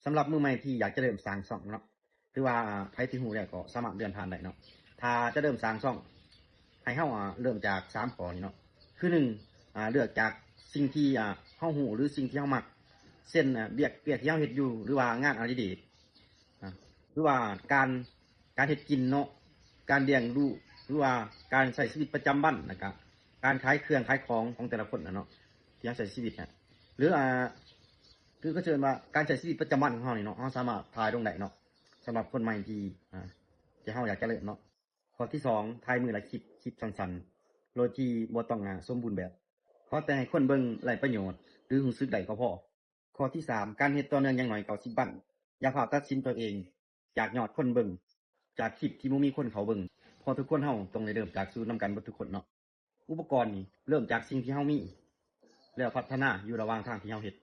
สำหรับมือใหม่ที่อยากจะเริ่มสร้างช่องเนาะหรือว่าใครที่ฮู้แล้วก็สามารถเดินผ่านได้เนาะถ้าจะเริ่มสร้างช่องให้เฮาเริ่มจาก3ข้อนี้เนาะคือ1เลือกจากสิ่งที่เฮาฮู้หรือสิ่งที่เฮามักเช่นเวียกที่เฮาเฮ็ดอยู่หรือว่างานอดิเรกหรือว่าการเฮ็ดกินเนาะการเลี้ยงลูกหรือว่าการใช้ชีวิตประจำวันนะครับการขายเครื่องขายของแต่ละคนเนาะที่เฮาใช้ชีวิตหรือคือก็เชิญว่าการใช้ชีวิตประจำวันของเฮานี่เนาะเฮาสามารถถ่ายลงได้เนาะสำหรับคนใหม่ที่เฮาอยากจะเริ่มเนาะข้อที่2ถ่ายมือละคลิปสั้นๆโดยที่บ่ต้องสมบูรณ์แบบขอแต่ให้คนเบิ่งได้ประโยชน์หรือรู้สึกได้ก็พอข้อที่3การเฮ็ดต่อเนื่องอย่างน้อย90วันอย่าพลาดตัดสินตัวเองจากยอดคนเบิ่งจากคลิปที่บ่มีคนเขาเบิ่งเพราะทุกคนเฮาต้องได้เริ่มจากศูนย์นำกันเบิดทุกคนเนาะอุปกรณ์นี่เริ่มจากสิ่งที่เฮามีแล้วพัฒนาอยู่ระหว่างทางที่เฮาเฮ็ด